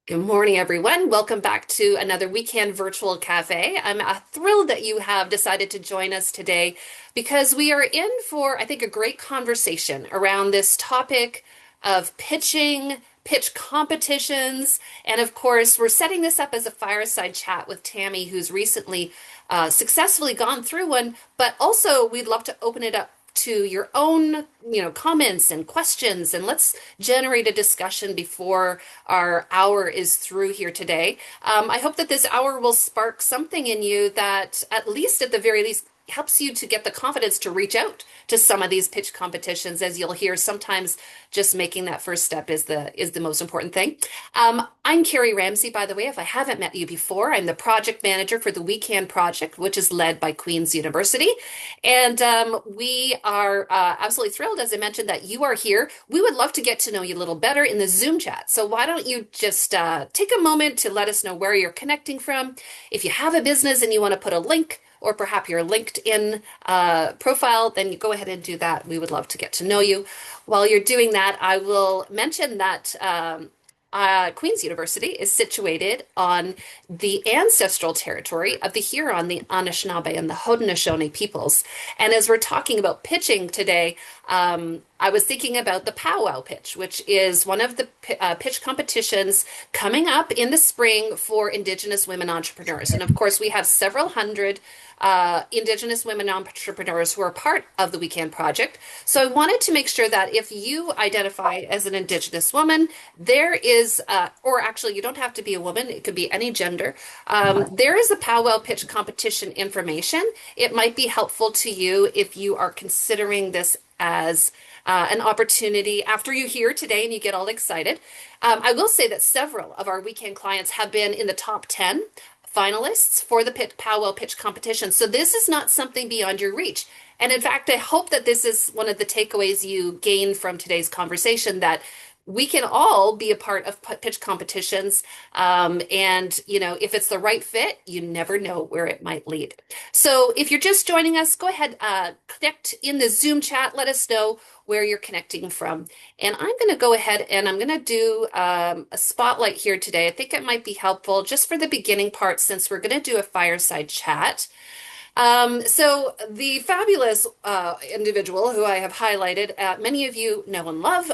Good morning, everyone. Welcome back to another weekend virtual cafe. I'm thrilled that you have decided to join us today because we are in for, I think, a great conversation around this topic of pitching, pitch competitions. And of course, we're setting this up as a fireside chat with Tammy, who's recently successfully gone through one, but also we'd love to open it up to your own, comments and questions, and let's generate a discussion before our hour is through here today. I hope that this hour will spark something in you that, at the very least, helps you to get the confidence to reach out to some of these pitch competitions. As you'll hear, sometimes just making that first step is the most important thing. I'm Carrie Ramsey, by the way. If I haven't met you before, I'm the project manager for the Weekend Project, which is led by Queen's University. And we are absolutely thrilled, as I mentioned, that you are here. We would love to get to know you a little better in the Zoom chat. So why don't you just take a moment to let us know where you're connecting from? If you have a business and you want to put a link, or perhaps your LinkedIn profile, then you go ahead and do that. We would love to get to know you. While you're doing that, I will mention that Queen's University is situated on the ancestral territory of the Huron, the Anishinaabe, and the Haudenosaunee peoples. And as we're talking about pitching today, I was thinking about the powwow pitch, which is one of the pitch competitions coming up in the spring for Indigenous women entrepreneurs. And of course, we have several hundred Indigenous women entrepreneurs who are part of the Weekend Project. So I wanted to make sure that if you identify as an Indigenous woman, there is, or actually, you don't have to be a woman, it could be any gender. There is a powwow pitch competition information. It might be helpful to you if you are considering this as an opportunity after you hear today and you get all excited. I will say that several of our weekend clients have been in the top 10 finalists for the powwow pitch competition. So this is not something beyond your reach. And in fact, I hope that this is one of the takeaways you gain from today's conversation, that we can all be a part of pitch competitions. If it's the right fit, you never know where it might lead. So if you're just joining us, go ahead, connect in the Zoom chat. Let us know where you're connecting from. And I'm going to go ahead and I'm going to do a spotlight here today. I think it might be helpful just for the beginning part, since we're going to do a fireside chat. So the fabulous individual who I have highlighted, many of you know and love,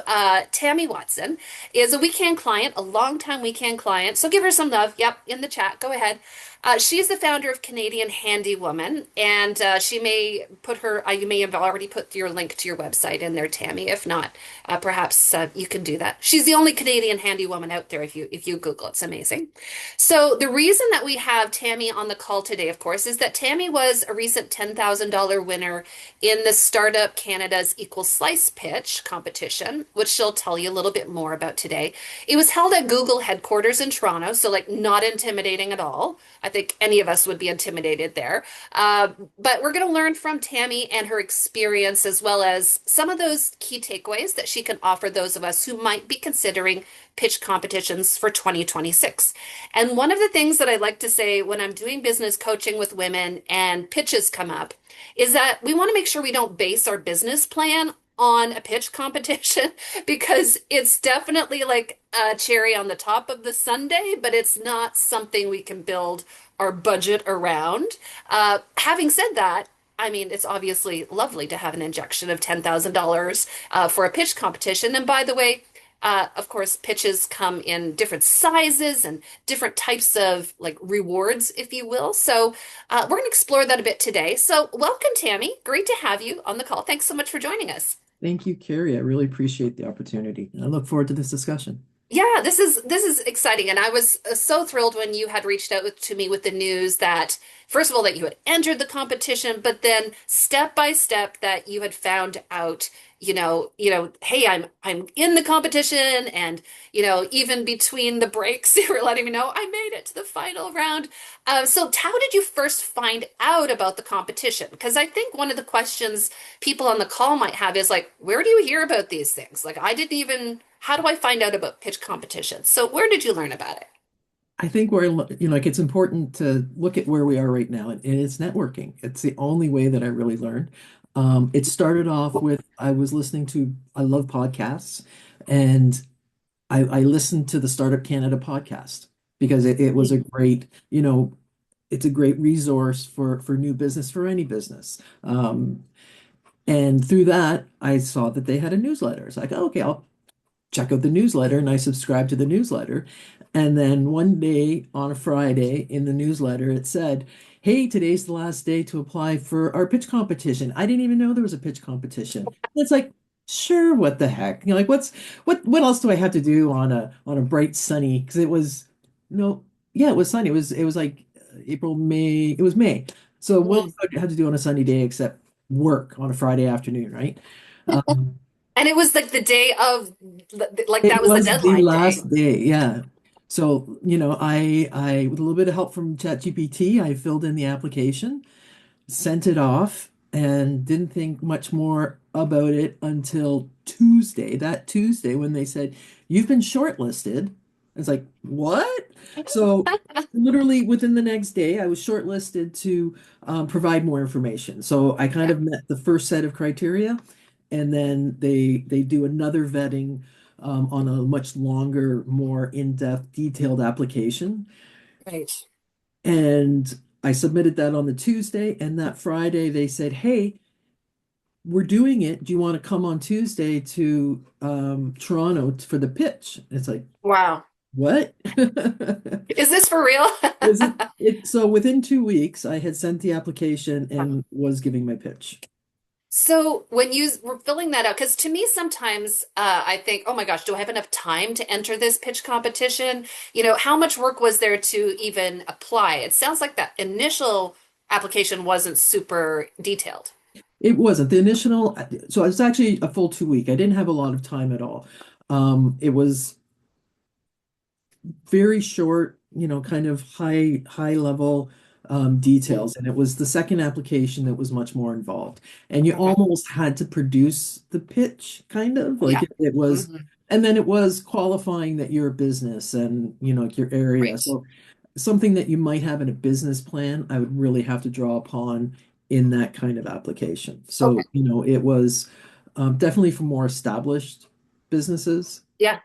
Tammy Watson, is a weekend client, a longtime weekend client. So give her some love. Yep, in the chat. Go ahead. She is the founder of Canadian Handywoman, and she may put her, you may have already put your link to your website in there, Tammy. If not, perhaps you can do that. She's the only Canadian handywoman out there. If you Google, it's amazing. So the reason that we have Tammy on the call today, of course, is that Tammy was a recent $10,000 winner in the Startup Canada's Equal Slice Pitch competition, which she'll tell you a little bit more about today. It was held at Google headquarters in Toronto, so like not intimidating at all. I think any of us would be intimidated there. But we're going to learn from Tammy and her experience, as well as some of those key takeaways that she can offer those of us who might be considering pitch competitions for 2026. And one of the things that I like to say when I'm doing business coaching with women and pitches come up is that we want to make sure we don't base our business plan on a pitch competition because it's definitely like a cherry on the top of the sundae, but it's not something we can build our budget around. Having said that, I mean, it's obviously lovely to have an injection of $10,000 for a pitch competition. And by the way, of course, pitches come in different sizes and different types of like rewards, if you will. So we're going to explore that a bit today. So welcome, Tammy. Great to have you on the call. Thanks so much for joining us. Thank you, Carrie. I really appreciate the opportunity. I look forward to this discussion. Yeah, this is exciting, and I was so thrilled when you had reached out to me with the news that, first of all, that you had entered the competition, but then step by step that you had found out, hey, I'm in the competition, and even between the breaks, you were letting me know I made it to the final round. So how did you first find out about the competition? Because I think one of the questions people on the call might have is like, where do you hear about these things? Like, I didn't even. How do I find out about pitch competitions? So where did you learn about it? I think like it's important to look at where we are right now, and it's networking. It's the only way that I really learned. It started off with I was listening to, I love podcasts, and I listened to the Startup Canada podcast because it was a Mm. great, it's a great resource for new business, for any business. And through that, I saw that they had a newsletter. It's like, oh, okay, I'll check out the newsletter, and I subscribed to the newsletter. And then one day on a Friday in the newsletter, it said, "Hey, today's the last day to apply for our pitch competition." I didn't even know there was a pitch competition. It's like, sure, what the heck? Like, what else do I have to do on a bright sunny? Because it was no, yeah, it was sunny. It was like April, May. It was May. So what else Mm. do I have to do on a sunny day except work on a Friday afternoon, right? Um, And it was like the day of, like It that was the was the deadline day. last day, yeah. So, with a little bit of help from ChatGPT, I filled in the application, sent it off, and didn't think much more about it until Tuesday. That Tuesday when they said, "You've been shortlisted." I was like, "What?" So literally within the next day, I was shortlisted to provide more information. So I kind Yeah, of met the first set of criteria, and then they do another vetting on a much longer, more in-depth, detailed application. right. And I submitted that on the Tuesday, and that Friday they said, "Hey, we're doing it. Do you want to come on Tuesday to Toronto for the pitch?" It's like, Wow. what? Is this for real? Was it so within 2 weeks I had sent the application and was giving my pitch. So when you were filling that out, because to me sometimes I think, oh my gosh, do I have enough time to enter this pitch competition? How much work was there to even apply? It sounds like that initial application wasn't super detailed. It wasn't the initial, so it was actually a full 2 week. I didn't have a lot of time at all. It was very short, kind of high level Mm, details. And it was the second application that was much more involved. And you okay. almost had to produce the pitch, kind of like Yeah. it was, Hmm. and then it was qualifying that you're a business and like your area. Right. So something that you might have in a business plan, I would really have to draw upon in that kind of application. So, Okay. it was definitely for more established businesses. Yeah.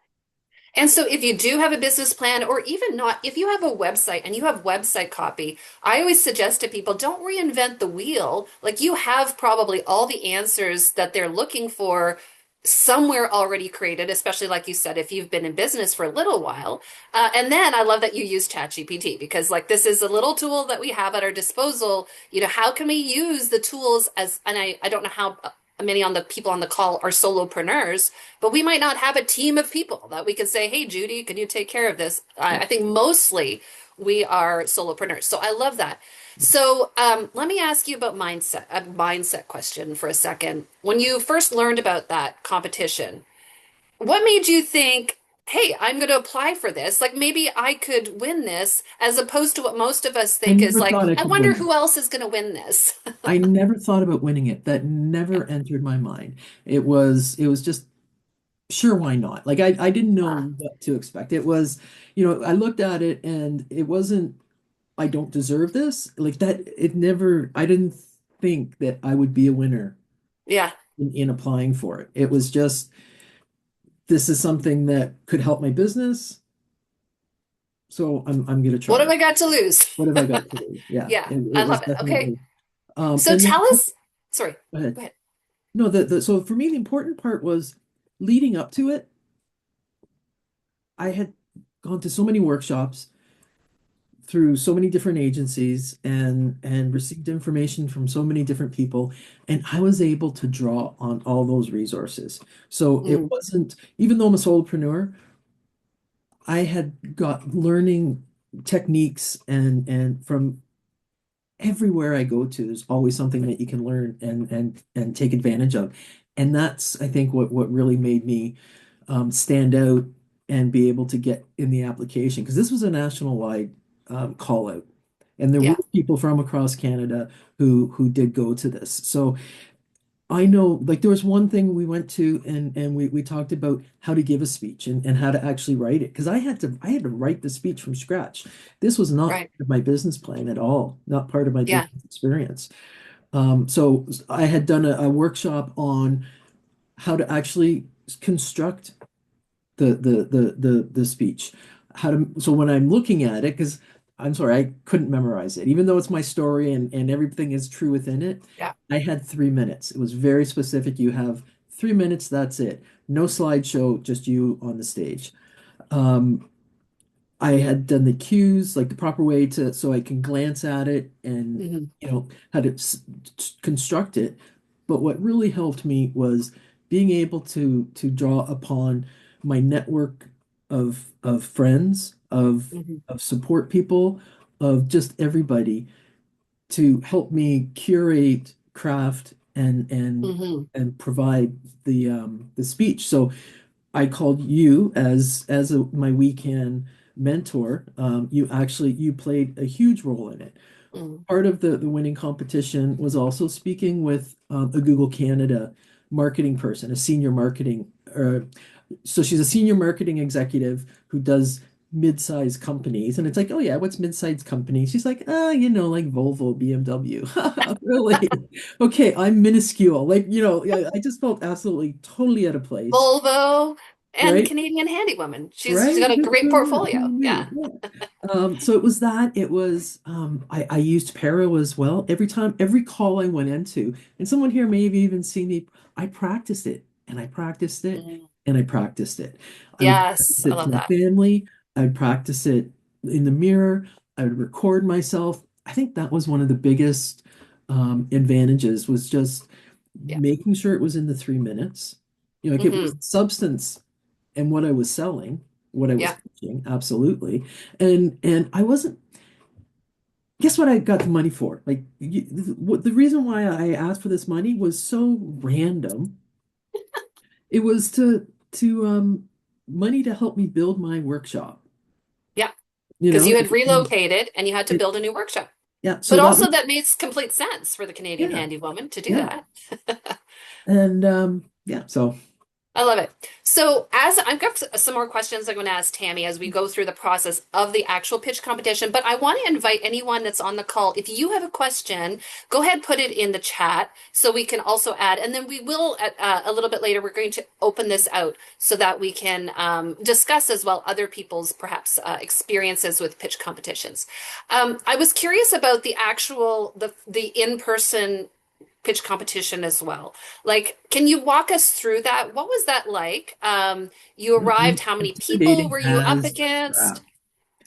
And so, if you do have a business plan, or even not, if you have a website and you have website copy, I always suggest to people don't reinvent the wheel. Like you have probably all the answers that they're looking for somewhere already created, especially like you said, if you've been in business for a little while. And then I love that you use ChatGPT because, like, this is a little tool that we have at our disposal. How can we use the tools and I don't know how many on the people on the call are solopreneurs, but we might not have a team of people that we could say, hey, Judy, can you take care of this? I think mostly we are solopreneurs. So I love that. So let me ask you about a mindset question for a second. When you first learned about that competition, what made you think, hey, I'm going to apply for this? Like maybe I could win this, as opposed to what most of us I think is never like, thought I I could wonder win. who else is going to win this. I never thought about winning it. That never entered my mind. It was just sure, why not? Like I didn't know Ah, what to expect. It was, I looked at it and it wasn't I don't deserve this. Like that it never I didn't think that I would be a winner yeah. in applying for it. It was just this is something that could help my business, so I'm gonna What try have it. I got to lose? What have I got to do? Yeah, Yeah, it I was love it. Okay. definitely So and tell then us, sorry, go ahead. go ahead. No, the so for me the important part was leading up to it. I had gone to so many workshops through so many different agencies and received information from so many different people, and I was able to draw on all those resources. So it Mm, wasn't, even though I'm a solopreneur, I had got learning techniques and from everywhere I go to, there's always something that you can learn and take advantage of. And that's, I think, what really made me stand out and be able to get in the application because this was a national wide call out. And there were yeah, people from across Canada who did go to this. So I know, like, there was one thing we went to and we talked about how to give a speech and how to actually write it because I had to write the speech from scratch. This was not right. part of my business plan at all, not part of my Yeah. business experience. So I had done a workshop on how to actually construct the speech. How to so when I'm looking at it, because I'm sorry, I couldn't memorize it, even though it's my story and everything is true within it. Yeah. I had 3 minutes. It was very specific. You have 3 minutes, that's it. No slideshow, just you on the stage. Um, I had done the cues like the proper way to so I can glance at it and Hmm. how to construct it. But what really helped me was being able to draw upon my network of friends, Hmm. of support people, of just everybody to help me curate, craft, Hmm. and provide the speech. So I called you my weekend mentor. You played a huge role in it. Hmm. Part of the winning competition was also speaking with a Google Canada marketing person, a senior marketing. So she's a senior marketing executive who does mid-sized companies, and it's like, oh yeah, what's mid-sized companies? She's like, like Volvo, BMW. Really? Okay, I'm minuscule. I just felt absolutely totally out of place, Volvo and right? Canadian Handywoman. She's Right? got a great Who portfolio. knew? Yeah. Yeah. So it was that. It was I used Paro as well. Every call I went into, and someone here may have even seen me, I practiced it and I practiced it Mm. and I practiced it. I would Yes, practice I it to love my that. family. I would practice it in the mirror. I would record myself. I think that was one of the biggest advantages was just Yeah. making sure it was in the 3 minutes. Like it was Hmm. substance and what I was selling, what I was Yeah. pitching, absolutely. And I wasn't, guess what I got the money for? The reason why I asked for this money was so random. It was to money to help me build my workshop, Yeah. you Because know? you had And relocated and you had to it, build a new workshop. yeah, so But that also was that makes complete sense for the Canadian yeah, Handywoman to do yeah. that. And yeah, so I love it. So, as I've got some more questions I'm going to ask Tammy as we go through the process of the actual pitch competition, but I want to invite anyone that's on the call. If you have a question, go ahead, put it in the chat so we can also add. And then we will, a little bit later, we're going to open this out so that we can discuss as well other people's perhaps experiences with pitch competitions. I was curious about the actual, the in-person pitch competition as well. Like, can you walk us through that? What was that like? You arrived, how many people intimidating were you up as against? crap.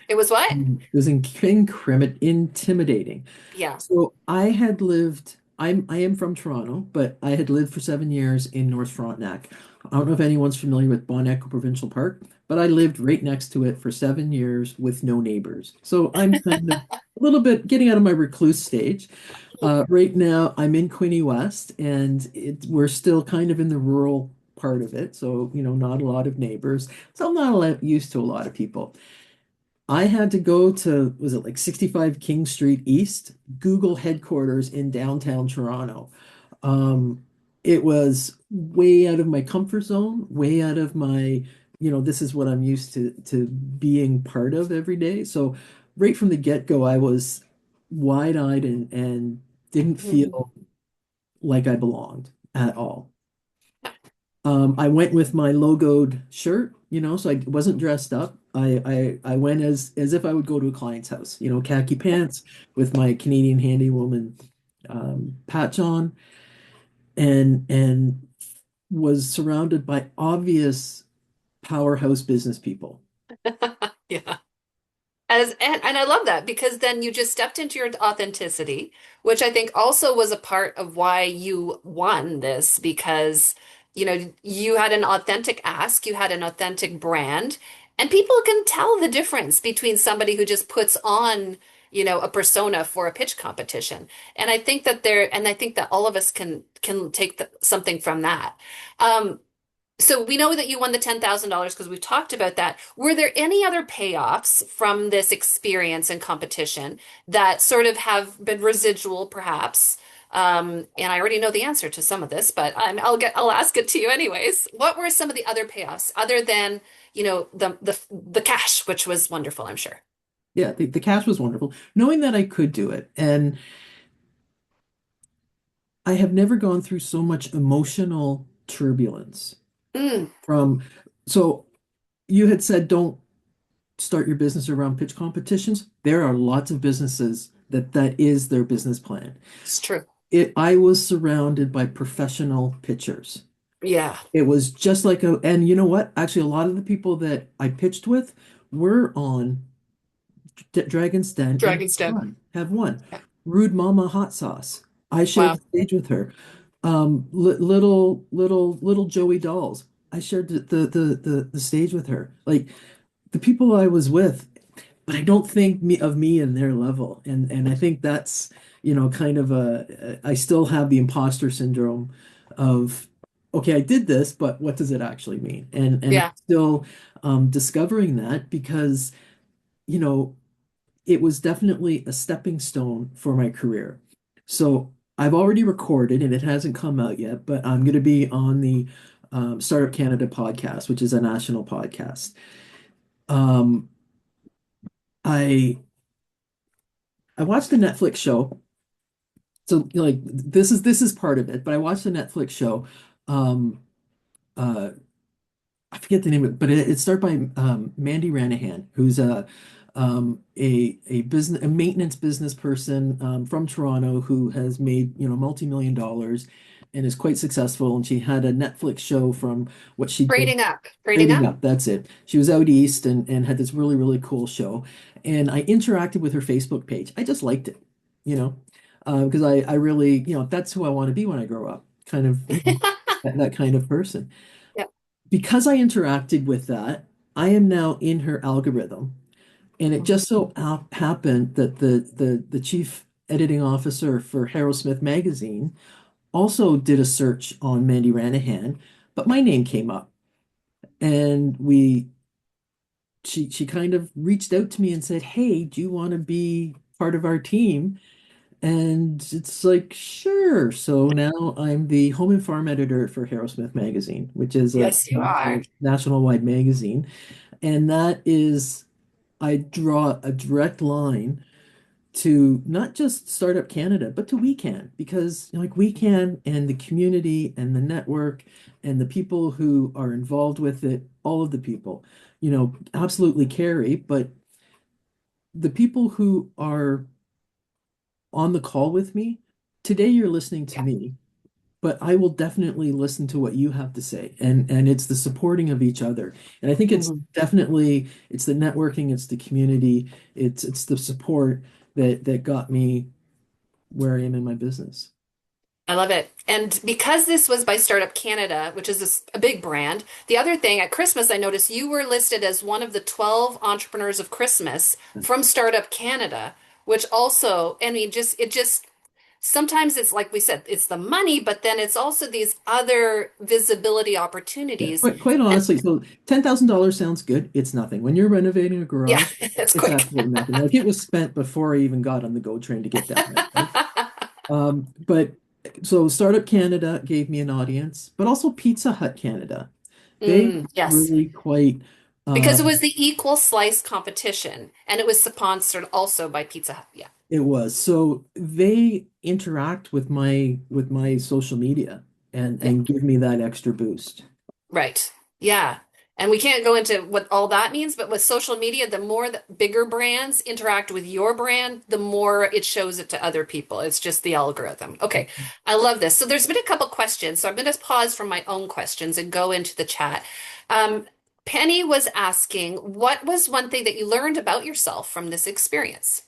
It was what? It was intimidating. Yeah. So I am from Toronto, but I had lived for 7 years in North Frontenac. I don't know if anyone's familiar with Bon Echo Provincial Park, but I lived right next to it for 7 years with no neighbors. So I'm kind of a little bit getting out of my recluse stage. Right now, I'm in Quinte West, and we're still kind of in the rural part of it. So, not a lot of neighbors. So I'm not used to a lot of people. I had to go to, was it like 65 King Street East, Google headquarters in downtown Toronto. Um, it was way out of my comfort zone, way out of my, this is what I'm used to being part of every day. So right from the get-go, I was wide-eyed and didn't feel Mhm. like I belonged at all. I went with my logoed shirt, so I wasn't dressed up. I went as if I would go to a client's house, khaki pants with my Canadian Handywoman patch on, and was surrounded by obvious powerhouse business people. Yeah. And I love that because then you just stepped into your authenticity, which I think also was a part of why you won this because, you had an authentic ask, you had an authentic brand, and people can tell the difference between somebody who just puts on, a persona for a pitch competition. And I think that all of us can take something from that. So we know that you won the $10,000 because we've talked about that. Were there any other payoffs from this experience and competition that sort of have been residual, perhaps? And I already know the answer to some of this, but I'll ask it to you anyways. What were some of the other payoffs other than, the cash, which was wonderful, I'm sure. Yeah, the cash was wonderful, knowing that I could do it, and I have never gone through so much emotional turbulence Mm, from so. you had said don't start your business around pitch competitions. There are lots of businesses that is their business plan. It's true. I was surrounded by professional pitchers. Yeah. It was just like and you know what? Actually, a lot of the people that I pitched with were on Dragon's Den and Dragon's Den. have won. Yeah. Rude Mama Hot Sauce. I shared the Wow. stage with her. Little Joey Dolls. I shared the stage with her. Like the people I was with, but I don't think me and their level. And I think that's, kind of I still have the imposter syndrome of, okay, I did this, but what does it actually mean? And I'm Yeah. still discovering that because, you know, it was definitely a stepping stone for my career. So I've already recorded and it hasn't come out yet, but I'm going to be on the Startup Canada podcast, which is a national podcast. Um, I I watched the Netflix show. So like this is part of it, but I watched the Netflix show. Um, uh, I forget the name of it, but it started by Mandy Ranahan, who's a business a maintenance business person from Toronto who has made multi-million dollars and is quite successful. And she had a Netflix show from what she did. Braiding up. Braiding Trading up. Up, that's it. She was out east and had this really, really cool show. And I interacted with her Facebook page. I just liked it, you know, because I really, that's who I want to be when I grow up, kind of, that kind of person. Yeah. Because I interacted with that, I am now in her algorithm. And it Mhm. just so happened that the chief editing officer for Harold Smith magazine also did a search on Mandy Ranahan, but my name came up. And she kind of reached out to me and said, "Hey, do you want to be part of our team?" And it's like, sure. So now I'm the home and farm editor for Harrowsmith Magazine, which is a Yes, you are. national wide magazine. And that is, I draw a direct line to not just Startup Canada, but to We Can, because like We Can and the community and the network and the people who are involved with it, all of the people, absolutely carry, but the people who are on the call with me, today you're listening to Yeah. me, but I will definitely listen to what you have to say. And it's the supporting of each other. And I think Mhm. it's the networking, it's the community, it's the support that got me where I am in my business. I love it. And because this was by Startup Canada, which is a big brand, the other thing at Christmas, I noticed you were listed as one of the 12 entrepreneurs of Christmas from Startup Canada, which also, I mean, just sometimes it's like we said, it's the money, but then it's also these other visibility Yeah, opportunities. quite And honestly, so $10,000 sounds good. It's nothing. When you're renovating a yeah, garage, it's it's quick. absolutely nothing. Like it was spent before I even got on the GO train to get down there, right? But so Startup Canada gave me an audience, but also Pizza Hut Canada. They Yes. really quite Because it was um the equal slice competition and it was sponsored also by Pizza Hut. Yeah. it was. So they interact with my social media Yeah. and give me that extra boost. Right. Yeah. And we can't go into what all that means, but with social media, the more the bigger brands interact with your brand, the more it shows it to other people. It's just the algorithm. Okay. I love this. So there's been a couple questions. So I'm going to pause from my own questions and go into the chat. Um, Penny was asking, what was one thing that you learned about yourself from this experience?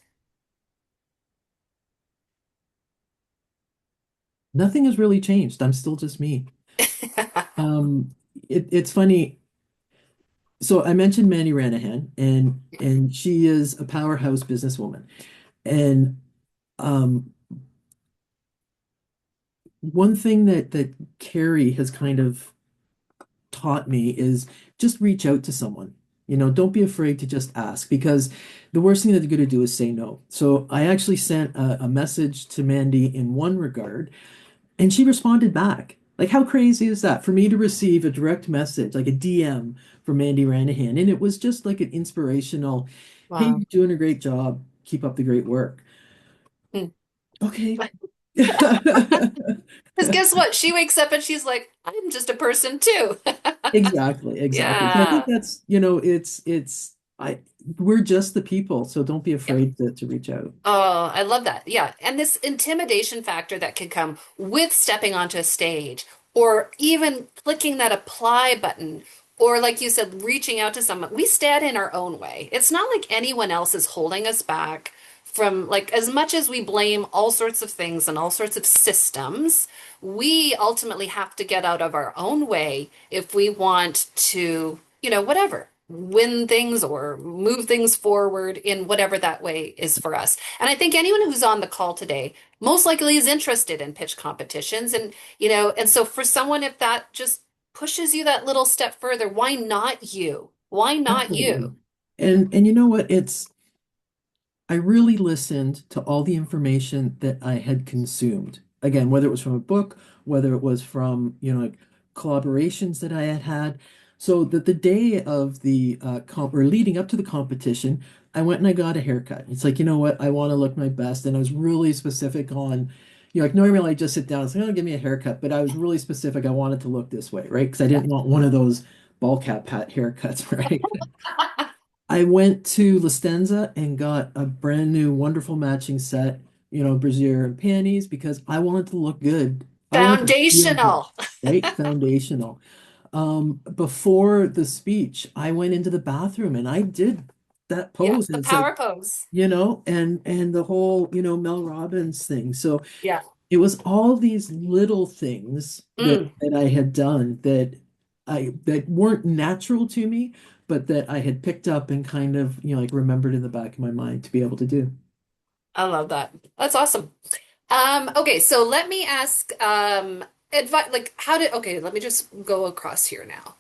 Nothing has really changed. I'm still just me. Um, it's funny. So I mentioned Manny Ranahan, and she is a powerhouse businesswoman. And um, one thing that Carrie has kind of taught me is just reach out to someone. Don't be afraid to just ask because the worst thing that you're going to do is say no. So I actually sent a message to Mandy in one regard, and she responded back. Like, how crazy is that for me to receive a direct message, like a DM from Mandy Ranahan? And it was just like an inspirational, hey, Wow. you're doing a great job. Keep up the great work. Hmm. Okay. Because guess what? She wakes up and she's like, I'm just a person too. Exactly, exactly. So I think Yeah. that's, we're just the people, so don't be Yep. afraid to reach out. Oh, I love that. Yeah. And this intimidation factor that can come with stepping onto a stage or even clicking that apply button or, like you said, reaching out to someone. We stand in our own way. It's not like anyone else is holding us back from, like, as much as we blame all sorts of things and all sorts of systems, we ultimately have to get out of our own way if we want to, whatever, win things or move things forward in whatever that way is for us. And I think anyone who's on the call today most likely is interested in pitch competitions. And so for someone, if that just pushes you that little step further, why not you? Why not you? Absolutely. And you know what? I really listened to all the information that I had consumed. Again, whether it was from a book, whether it was from, like collaborations that I had had. So that the day of the comp or leading up to the competition, I went and I got a haircut. It's like, you know what? I want to look my best. And I was really specific on, like normally I just sit down and say, oh, give me a haircut. But I was really specific. I wanted to look this way, right? Because I Yeah. didn't want one of those ball cap hat haircuts, right? I went to Listenza and got a brand new wonderful matching set, brassiere and panties because I wanted to look good. I wanted to feel good, Foundational. right? Foundational. Before the speech, I went into the bathroom and I did that Yeah, pose. And the it's like, power pose. and the whole, Mel Robbins thing. So Yeah. it was all these little things that Mm, that I had done that weren't natural to me, but that I had picked up and kind of, like remembered in the back of my mind to be able to do. I love that. That's awesome. Okay, so let me ask advice like okay, let me just go across here now.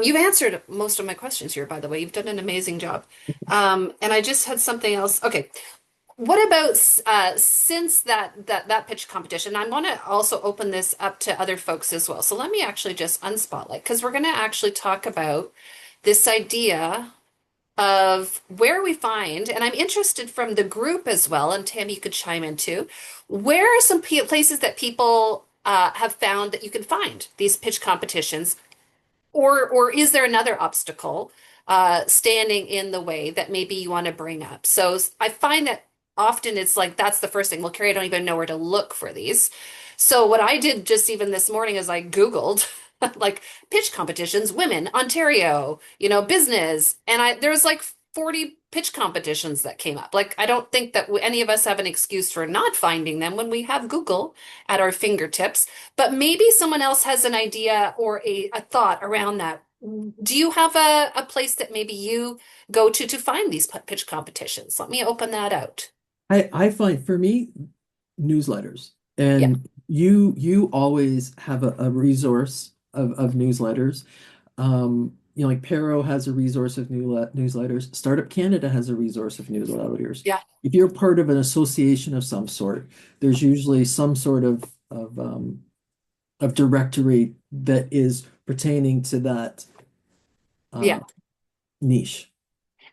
You've answered most of my questions here, by the way. You've done an amazing job. And I just had something else. Okay. What about since that pitch competition? I want to also open this up to other folks as well. So let me actually just unspotlight because we're going to actually talk about this idea of where we find, and I'm interested from the group as well, and Tammy, you could chime in too. Where are some places that people have found that you can find these pitch competitions or is there another obstacle standing in the way that maybe you want to bring up? So I find that often it's like that's the first thing. Well, Carrie, I don't even know where to look for these. So what I did just even this morning is I Googled like pitch competitions, women, Ontario, business, and there's like 40 pitch competitions that came up. Like I don't think that any of us have an excuse for not finding them when we have Google at our fingertips. But maybe someone else has an idea or a thought around that. Do you have a place that maybe you go to find these pitch competitions? Let me open that out. I find for me newsletters, Yeah, and you always have a resource of newsletters. Like Paro has a resource of newsletters. Startup Canada has a resource of newsletters. yeah, If you're part of an association of some sort, there's usually some sort of directory that is pertaining to that yeah. uh, niche.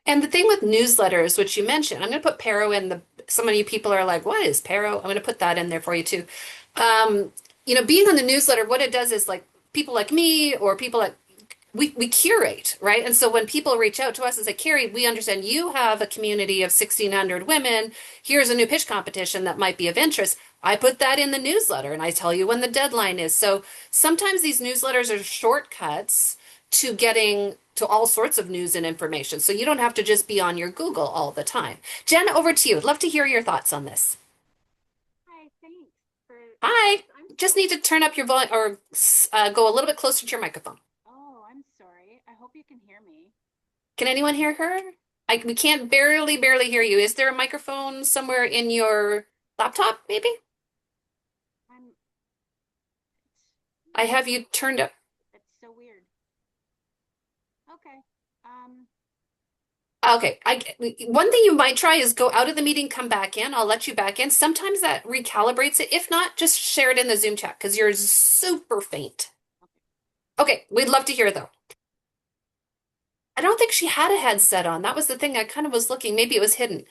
And the thing with newsletters, which you mentioned, I'm going to put Paro in the. Some of you people are like, "What is Paro?" I'm going to put that in there for you too. Um, being on the newsletter, what it does is like people like me or people like we curate, right? And so when people reach out to us and say, Carrie, we understand you have a community of 1,600 women. Here's a new pitch competition that might be of interest. I put that in the newsletter and I tell you when the deadline is. So sometimes these newsletters are shortcuts to getting to all sorts of news and information. So you don't have to just be on your Google all the time. Jen, over to you. I'd love to hear your thoughts on this. Hi, thanks for Hi. this. I'm Just need to turn up your volume or go a little bit closer to your microphone. Oh, I'm sorry. I hope you can hear me. Can anyone hear her? We can't barely hear you. Is there a microphone somewhere in your laptop, maybe? I'm I have it's you turned up. it's so weird. Okay. Um, Okay. One thing you might try is go out of the meeting, come back in. I'll let you back in. Sometimes that recalibrates it. If not, just share it in the Zoom chat because you're super faint. okay. Okay, we'd love to hear though. I don't think she had a headset on. That was the thing I kind of was looking. Maybe it was hidden.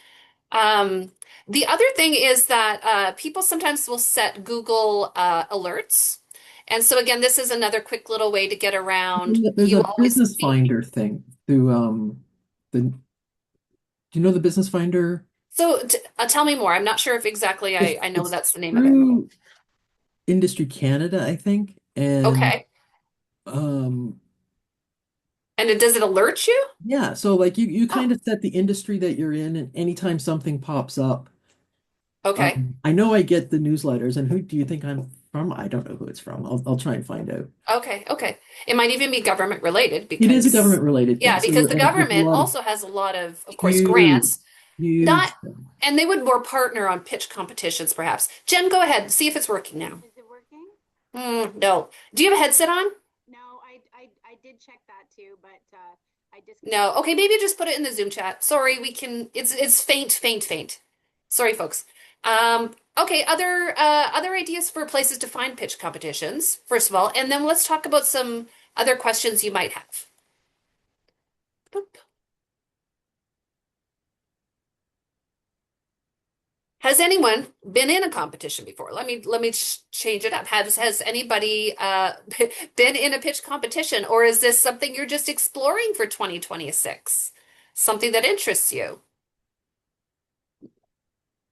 Um, the other thing is that people sometimes will set Google alerts. And so again, this is another quick little way to get around There's you a always business being. finder thing through do you know the business finder? So tell me more. I'm not sure if exactly I know It's that's the name of it. through Industry Canada, I think. And Okay. um And does it alert you? yeah, so like you kind Oh, of set the industry that you're in, and anytime something pops up, okay. I know I get the newsletters, and who do you think I'm from? I don't know who it's from. I'll try and find out. Okay. Okay. It might even be government related It is a because, government related thing. yeah, So because the and there's a government lot of also has a lot of course, huge, grants. Not, huge. and they would more partner on pitch competitions, perhaps. Jen, go ahead. See if it's working now. Is it working? No. Do you have a headset on? No, I did check that too, but I No. disconnected. Okay, maybe just put it in the Zoom chat. Sorry, we can. It's faint, faint, faint. Sorry, folks. Okay. Other ideas for places to find pitch competitions, first of all, and then let's talk about some other questions you might have. Boop. Has anyone been in a competition before? Let me change it up. Has anybody been in a pitch competition, or is this something you're just exploring for 2026? Something that interests you?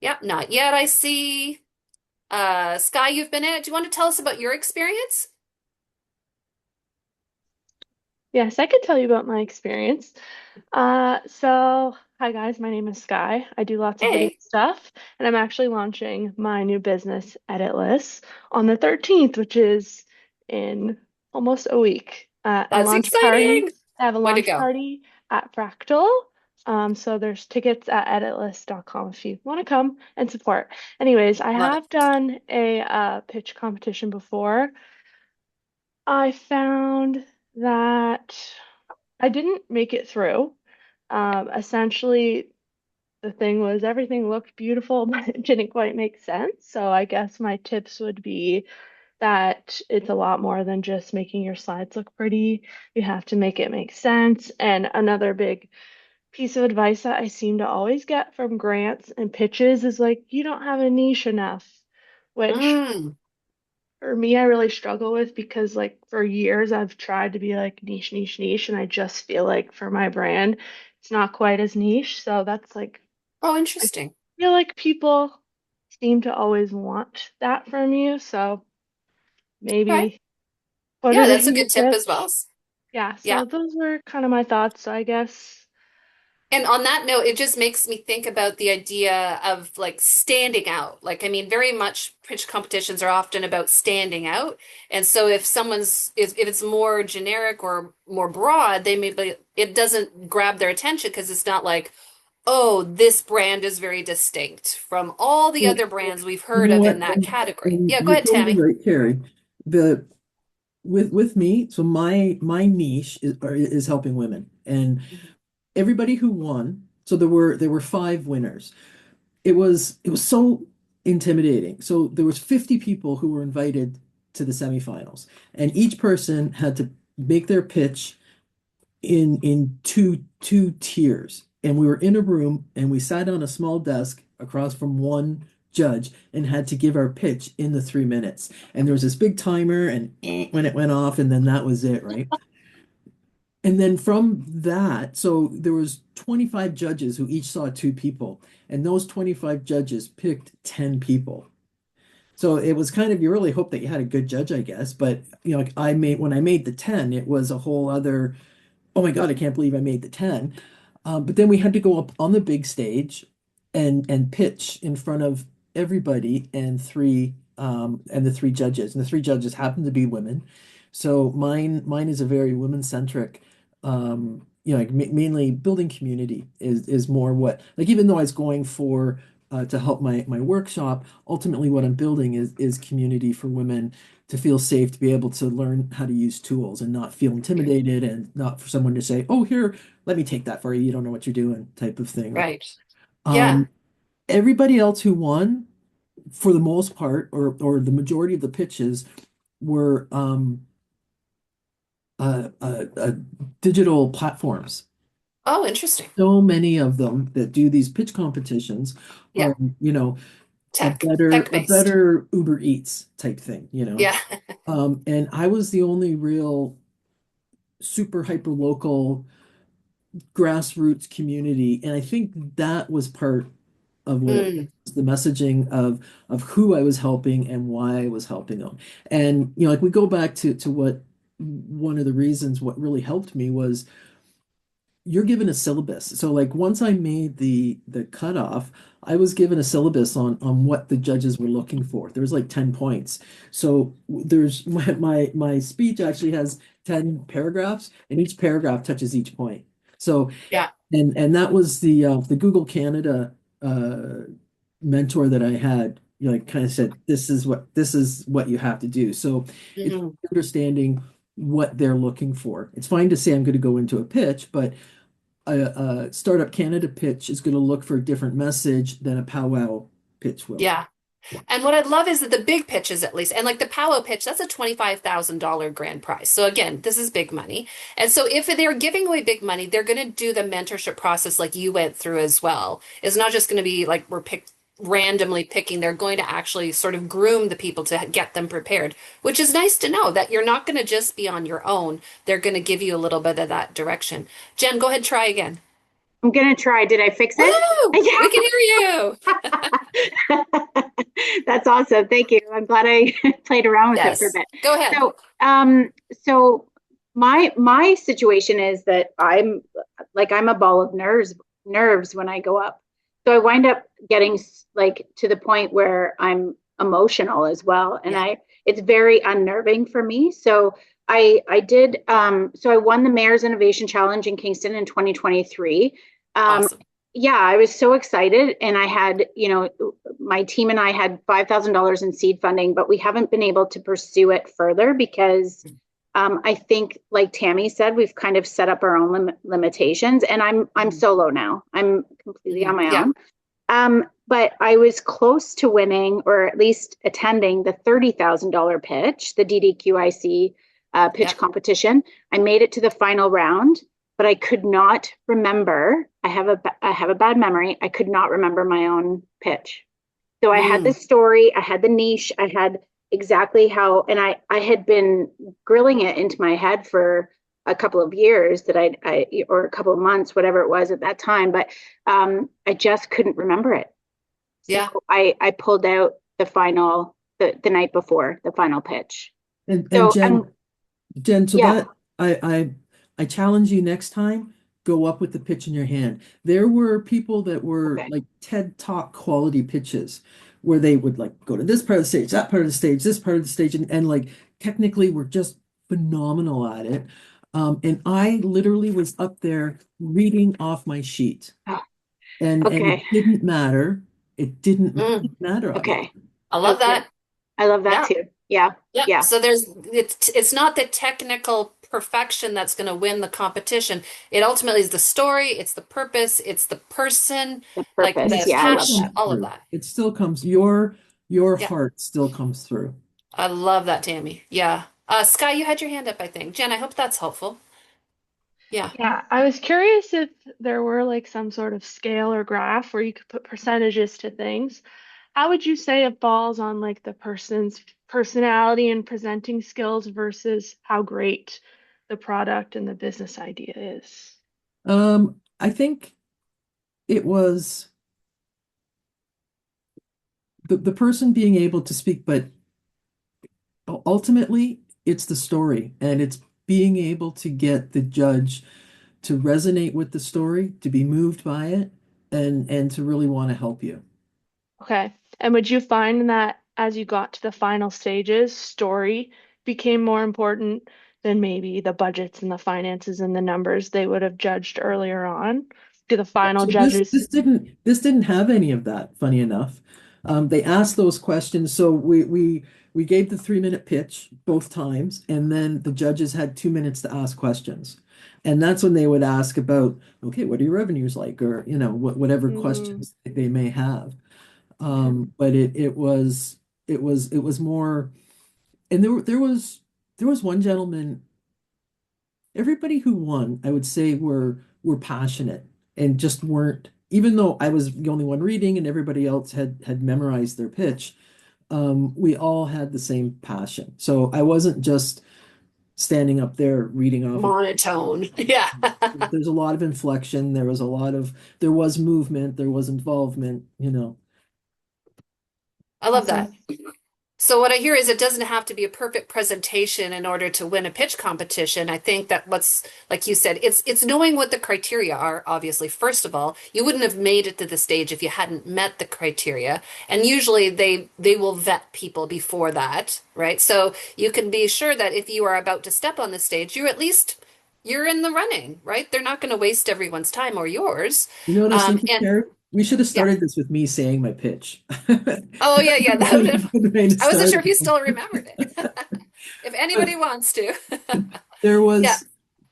Yep, not yet. I see. Sky, you've been in it. Do you want to tell us about your experience? Yes, I could tell you about my experience. Hi guys, my name is Sky. I do lots of video Hey, stuff, and I'm actually launching my new business, Editless, on the 13th, which is in almost a week. A that's launch party. exciting. I have a Way to launch go. party at Fractal. So there's tickets at editless.com if you want to come and support. Anyways, I Love it. have done a pitch competition before. I found that I didn't make it through. Essentially, the thing was everything looked beautiful, but it didn't quite make sense. So I guess my tips would be that it's a lot more than just making your slides look pretty. You have to make it make sense. And another big piece of advice that I seem to always get from grants and pitches is like, you don't have a niche enough, which Mm. for me, I really struggle with because, like, for years I've tried to be like niche, niche, niche, and I just feel like for my brand, it's not quite as niche. So that's like, Oh, I interesting. feel like people seem to always want that from you. So Okay. maybe put Yeah, it that's a in your good tip as pitch. well. Yeah. Yeah. So those were kind of my thoughts, I guess. And on that note, it just makes me think about the idea of like standing out. Like, I mean, very much pitch competitions are often about standing out. And so if it's more generic or more broad, they may be, it doesn't grab their attention because it's not like, oh, this brand is very distinct from all the Well, other brands we've you heard know of what? in that category. And Yeah, go you're ahead, totally Tammy. right, Carrie. The with me, so my niche is helping women, and Mhm. everybody who won. So there were five winners. It was so intimidating. So there was 50 people who were invited to the semifinals, and each person had to make their pitch in two tiers. And we were in a room and we sat on a small desk across from one judge and had to give our pitch in the 3 minutes. And there was this big timer and when it went off, and then that was it, right? And then from that, so there was 25 judges who each saw two people, and those 25 judges picked 10 people. So it was kind of, you really hope that you had a good judge, I guess. But like when I made the 10, it was a whole other, oh my God, I can't believe I made the 10. But then we had to go up on the big stage and pitch in front of everybody and the three judges. And the three judges happened to be women. So mine is a very women-centric, like mainly building community is more what, like, even though I was going for to help my workshop, ultimately what I'm building is community for women to feel safe, to be able to learn how to use tools and not feel intimidated, and not for someone to say, "Oh, here, let me take that for you. You don't know what you're doing," type of thing, right? Right. Yeah. Um, Everybody else who won, for the most part, or the majority of the pitches were digital platforms. Oh, interesting. So many of them that do these pitch competitions Yeah. are, you know, Tech a based. better Uber Eats type thing, you know. Yeah. And I was the only real super hyper local grassroots community, and I think that was part of what it Mm, was, the messaging of who I was helping and why I was helping them. And like we go back to what one of the reasons what really helped me was you're given a syllabus. So like once I made the cutoff, I was given a syllabus on what the judges were looking for. There was like 10 points. So there's my speech actually has 10 paragraphs, and each paragraph touches each point. So yeah. and that was the Google Canada uh mentor that I had, like kind of said, this is what you have to do. So it's Hmm. understanding what they're looking for. It's fine to say I'm going to go into a pitch, but a Startup Canada pitch is going to look for a different message than a powwow pitch will. Yeah. And what I love is that the big pitches, at least, and like the powwow pitch, that's a $25,000 grand prize. So again, this is big money. And so if they're giving away big money, they're going to do the mentorship process like you went through as well. It's not just going to be like we're randomly picking. They're going to actually sort of groom the people to get them prepared, which is nice to know that you're not going to just be on your own. They're going to give you a little bit of that direction. Jen, go ahead, try again. I'm gonna try. Did I fix it? Woo! We can hear you. Yeah. That's awesome. Thank you. I'm glad I played around with it for a Yes. bit. Go ahead. So, so my situation is that I'm a ball of nerves when I go up. So I wind up getting like to the point where I'm emotional as well, and Yeah. it's very unnerving for me. So I won the Mayor's Innovation Challenge in Kingston in 2023. Um, Awesome. yeah, I was so excited, and I had, my team and I had $5,000 in seed funding, but we haven't been able to pursue it further because I think, like Tammy said, we've kind of set up our own limitations, and I'm Mhm. solo now. I'm completely on Mhm. my Yeah. own. But I was close to winning, or at least attending the $30,000 pitch, the DDQIC pitch Yeah. competition. I made it to the final round, but I could not remember. I have a bad memory. I could not remember my own pitch. So I had the Mm. story, I had the niche, I had exactly how, and I had been grilling it into my head for a couple of years or a couple of months, whatever it was at that time, but I just couldn't remember it. So Yeah. I pulled out the night before the final pitch. And So I'm Jen, so yeah, that I challenge you next time, go up with the pitch in your hand. There were people that were okay. like TED Talk quality pitches where they would like go to this part of the stage, that part of the stage, this part of the stage, and like technically were just phenomenal at it. And I literally was up there reading off my sheet. Oh, And okay. it didn't matter. It Mm. didn't matter, Okay. obviously. I love Okay. that. I love that Yeah. too. Yeah. Yeah. Yeah. So it's not the technical perfection that's going to win the competition. It ultimately is the story, it's the purpose, it's the person, The like And it purpose. the Yeah, I still love comes passion, that. all of through. that. It still comes, your Yeah. heart still comes through. I love that, Tammy. Yeah. Sky, you had your hand up, I think. Jen, I hope that's helpful. Yeah. Yeah, I was curious if there were like some sort of scale or graph where you could put percentages to things. How would you say it falls on like the person's personality and presenting skills versus how great the product and the business idea is? I think it was the person being able to speak, but ultimately it's the story and it's being able to get the judge to resonate with the story, to be moved by it, and to really want to help you. Okay. And would you find that as you got to the final stages, story became more important than maybe the budgets and the finances and the numbers they would have judged earlier on? Do the final So this judges? this didn't have any of that, funny enough. They asked those questions, so we gave the 3 minute pitch both times, and then the judges had 2 minutes to ask questions. And that's when they would ask about, okay, what are your revenues like, or whatever Mm, questions they may have. okay. But it was more, and there was one gentleman. Everybody who won, I would say, were were passionate and just weren't, even though I was the only one reading and everybody else had memorized their pitch, we all had the same passion. So I wasn't just standing up there reading off of. Monotone. Yeah. There's a lot of inflection. There was movement, there was involvement, you know. I love that. Awesome. So what I hear is it doesn't have to be a perfect presentation in order to win a pitch competition. I think that what's like you said, it's knowing what the criteria are, obviously. First of all, you wouldn't have made it to the stage if you hadn't met the criteria. And usually they will vet people before that, right? So you can be sure that if you are about to step on the stage, you're in the running, right? They're not going to waste everyone's time or yours. You know what I was thinking, And Carrie? We should have yeah. started this with me saying my pitch. Oh yeah, yeah. That would have, Good way to I wasn't start. sure if you still remembered it. If But anybody wants to. there Yeah. was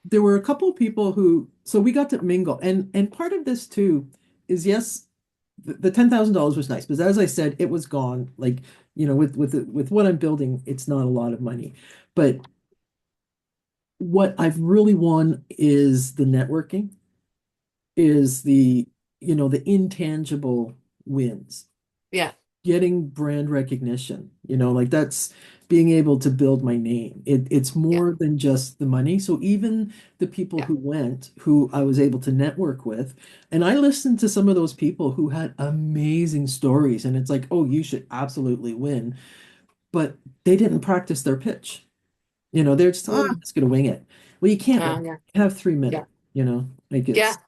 there were a couple people who, so we got to mingle, and part of this too is, yes, the $10,000 was nice, but as I said, it was gone. Like, with what I'm building, it's not a lot of money. But what I've really won is the networking, is the intangible wins, Yeah. getting brand recognition, like that's being able to build my name. It's Yeah. more than just the money. So even the people Yeah. who I was able to network with, and I listened to some of those people who had amazing stories, and it's like, oh, you should absolutely win. But they didn't practice their pitch. They're just, oh, I'm Mm. just gonna wing it. Well, you can't wing. Yeah. You have 3 minutes, Yeah. like Yeah. it's.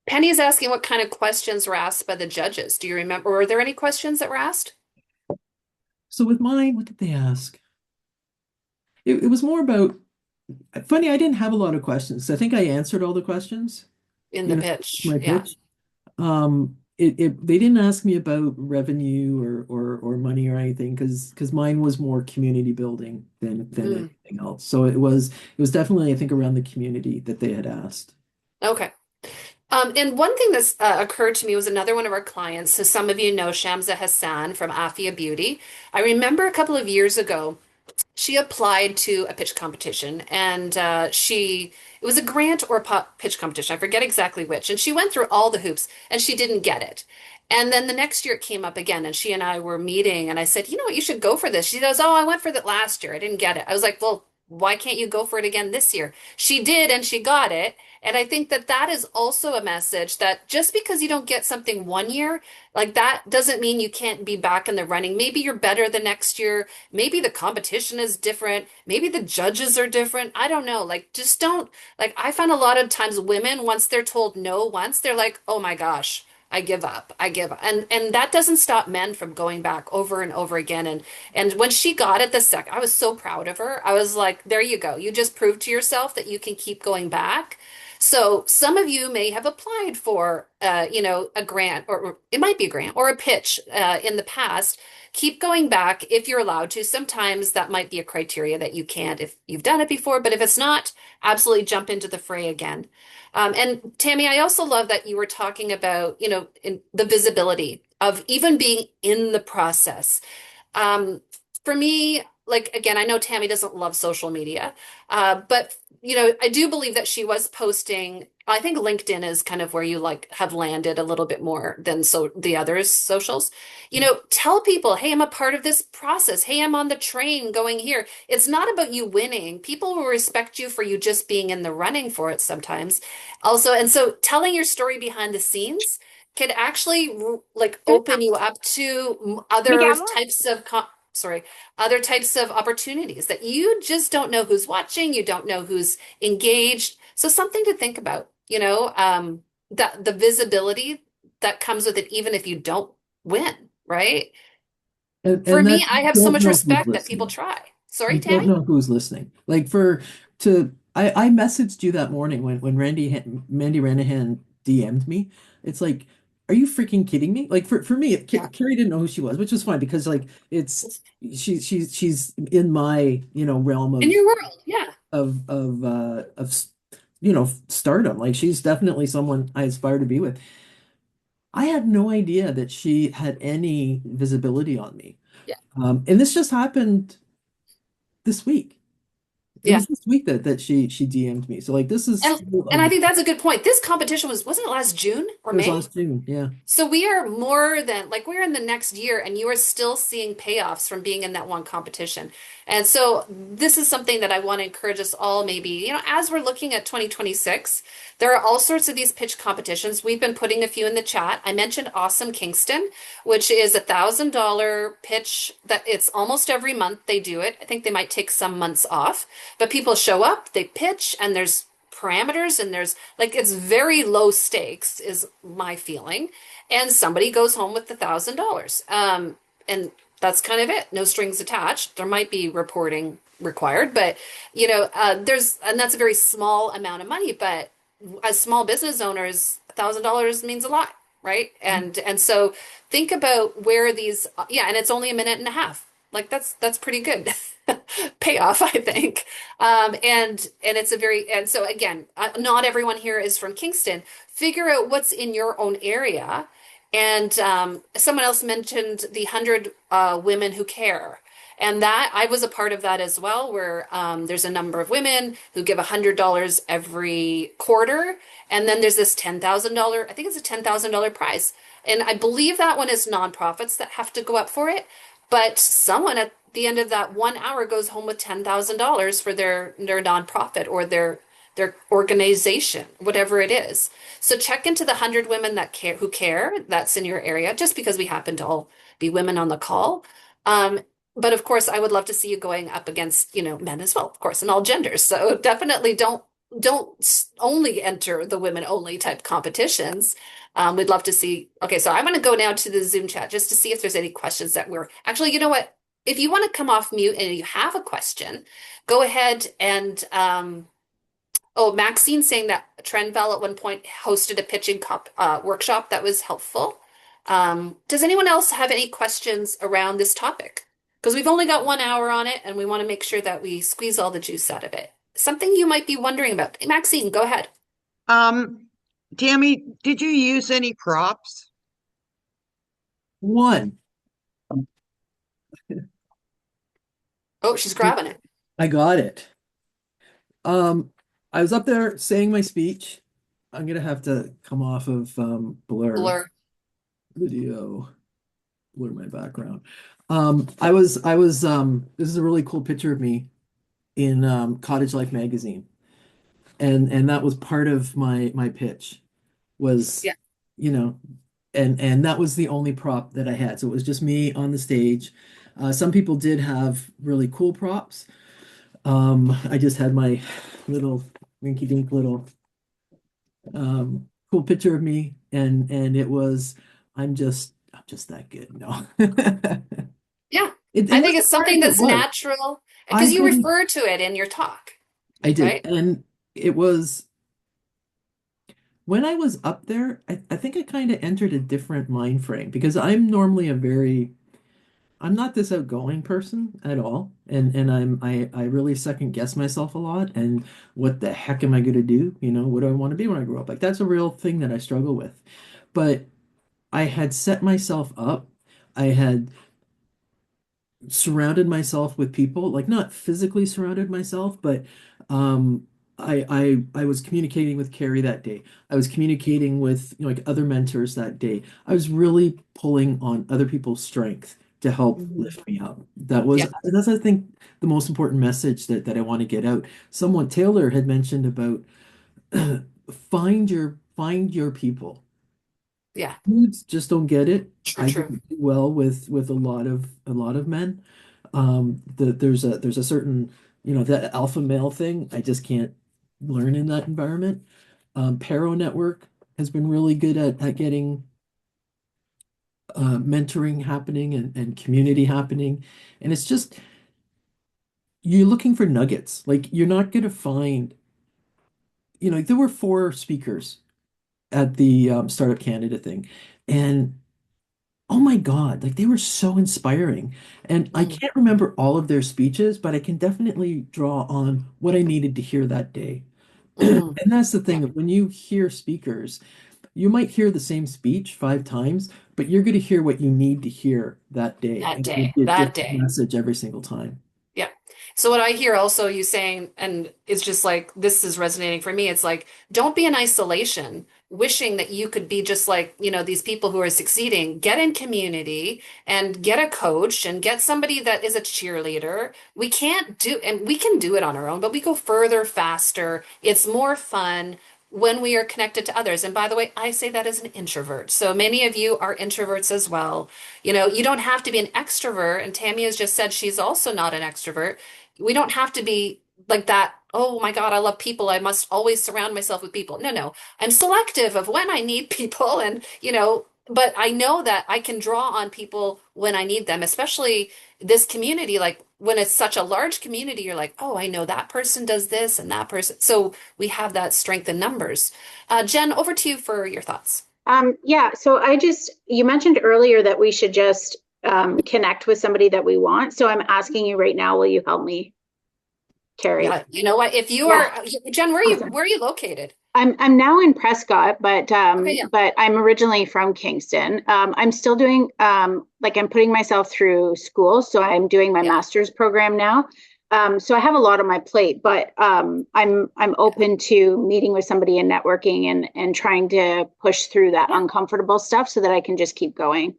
Penny is asking what kind of questions were asked by the judges. Do you remember? Were there any questions that were asked So with mine, what did they ask? It was more about, funny, I didn't have a lot of questions. I think I answered all the questions, in the pitch? my Yeah. pitch. They didn't ask me about revenue or money or anything, because mine was more community building than Mm. anything else. So it was definitely, I think, around the community that they had asked. Okay. And one thing that's occurred to me was another one of our clients. So some of you know Shamsa Hassan from Afia Beauty. I remember a couple of years ago, she applied to a pitch competition and it was a grant or a pitch competition. I forget exactly which. And she went through all the hoops and she didn't get it. And then the next year it came up again and she and I were meeting and I said, you know what, you should go for this. She goes, oh, I went for that last year. I didn't get it. I was like, well, why can't you go for it again this year? She did and she got it. And I think that that is also a message that just because you don't get something one year, like that doesn't mean you can't be back in the running. Maybe you're better the next year. Maybe the competition is different. Maybe the judges are different. I don't know. Like, just don't, like, I find a lot of times women, once they're told no once, they're like, oh my gosh, I give up. I give up. And that doesn't stop men from going back over and over again. And when she got it the second, I was so proud of her. I was like, there you go. You just proved to yourself that you can keep going back. So some of you may have applied for, a grant, or it might be a grant or a pitch in the past. Keep going back if you're allowed to. Sometimes that might be a criteria that you can't if you've done it before, but if it's not, absolutely jump into the fray again. And Tammy, I also love that you were talking about, in the visibility of even being in the process. Um, for me, like again, I know Tammy doesn't love social media, but I do believe that she was posting. I think LinkedIn is kind of where you like have landed a little bit more than so the others socials. Tell people, hey, I'm a part of this process. Hey, I'm on the train going here. It's not about you winning. People will respect you for you just being in the running for it sometimes. Also, and so telling your story behind the scenes could actually like open you up to other types of other types of opportunities that you just don't know who's watching, you don't know who's engaged. So something to think about, that the visibility that comes with it, even if you don't win, right? For And me, that I you have so don't much know who's respect that people listening. try. Sorry, You don't Tammy? know who's listening. Like, I messaged you that morning when Mandy Ranahan DM'd me. It's like, are you freaking kidding me? Like, for me, Yeah. Carrie didn't know who she was, which was fine, because like she's in my realm In your world, yeah. of stardom. Like, she's definitely someone I aspire to be with. I had no idea that she had any visibility on me. Yeah. And this just happened this week. It Yeah. was this week that she DM'd me. So like this is And still and I think that's a good point. This competition wasn't it last June or it was May? last June. Yeah. So we are more than like we're in the next year and you are still seeing payoffs from being in that one competition. And so this is something that I want to encourage us all maybe, as we're looking at 2026, there are all sorts of these pitch competitions. We've been putting a few in the chat. I mentioned Awesome Kingston, which is $1,000 pitch that it's almost every month they do it. I think they might take some months off, but people show up, they pitch, and there's parameters and there's like it's very low stakes is my feeling and somebody goes home with $1,000. And that's kind of it. No strings attached. There might be reporting required, but and that's a very small amount of money. But as small business owners, $1,000 means a lot, right? And so think about where these, yeah, and it's only a minute and a half. Like that's pretty good payoff, I think. And it's a very and so again, not everyone here is from Kingston. Figure out what's in your own area and someone else mentioned the 100 women who care. And that I was a part of that as well, where there's a number of women who give $100 every quarter. And then there's this $10,000, I think it's a $10,000 prize. And I believe that one is nonprofits that have to go up for it. But someone at the end of that 1 hour goes home with $10,000 for their nonprofit or their organization, whatever it is. So check into the 100 women that care who care that's in your area, just because we happen to all be women on the call. Um, but of course, I would love to see you going up against, men as well, of course, and all genders. So definitely don't only enter the women only type competitions. We'd love to see. Okay, so I'm going to go now to the Zoom chat just to see if there's any questions that we're actually, you know what? If you want to come off mute and you have a question, go ahead and oh, Maxine saying that Trenval at one point hosted a pitching workshop that was helpful. Does anyone else have any questions around this topic? Because we've only got 1 hour on it and we want to make sure that we squeeze all the juice out of it. Something you might be wondering about. Maxine, go ahead. Um, Tammy, did you use any props? One. Oh, she's grabbing it. I got it. I was up there saying my speech. I'm gonna have to come off of blur Blur. video, blur my background. I was this is a really cool picture of me in Cottage Life magazine. And that was part of my pitch was, Yeah. you know, and that was the only prop that I had. So it was just me on the stage. Some people did have really cool props. I just had my little rinky dink little cool picture of me and it was I'm just that good. No. Yeah. It I think was it's hard, something it that's was. natural I because you didn't refer to it in your talk, I did. right? And it was when I was up there, I think I kind of entered a different mind frame because I'm normally I'm not this outgoing person at all. And I really second guess myself a lot. And what the heck am I going to do? What do I want to be when I grow up? Like that's a real thing that I struggle with. But I had set myself up. I had surrounded myself with people, like not physically surrounded myself, but um I was communicating with Carrie that day. I was communicating with like other mentors that day. I was really pulling on other people's strength to help Mhm. lift me up. Yeah. That's I think the most important message that I want to get out. Someone Taylor had mentioned about find your people. Yeah. Dudes just don't get it. True, I true. didn't do well with a lot of men. There's a certain, that alpha male thing. I just can't learn in that environment. Paro Network has been really good at getting mentoring happening and community happening. And it's just you're looking for nuggets. Like you're not gonna find, there were four speakers at the Startup Canada thing. And oh my God, like they were so inspiring. And I Mm. can't remember all of their speeches, but I can definitely draw on what I needed to hear that day. Hmm. And that's the Yeah. thing, when you hear speakers, you might hear the same speech 5 times, but you're going to hear what you need to hear that day. That And it'll day, be a that different day. message every single time. Yeah. So what I hear also you saying, and it's just like this is resonating for me, it's like don't be in isolation, wishing that you could be just like, these people who are succeeding. Get in community and get a coach and get somebody that is a cheerleader. We can't do, and we can do it on our own, but we go further, faster. It's more fun when we are connected to others. And by the way, I say that as an introvert. So many of you are introverts as well. You don't have to be an extrovert. And Tammy has just said she's also not an extrovert. We don't have to be like that. Oh my God, I love people. I must always surround myself with people. No, no. I'm selective of when I need people and, but I know that I can draw on people when I need them, especially this community. Like when it's such a large community, you're like, oh, I know that person does this and that person. So we have that strength in numbers. Jen, over to you for your thoughts. Yeah, so you mentioned earlier that we should just connect with somebody that we want. So I'm asking you right now, will you help me, Carrie? Yeah, you know what? If you Yeah, are, Jen, awesome. where are you located? I'm now in Prescott, but Okay, yeah. but I'm originally from Kingston. I'm still doing like I'm putting myself through school, so I'm doing my Yeah. master's program now. So I have a lot on my plate, but I'm open to meeting with somebody and networking and trying to push through that Yeah. uncomfortable stuff so that I can just keep going.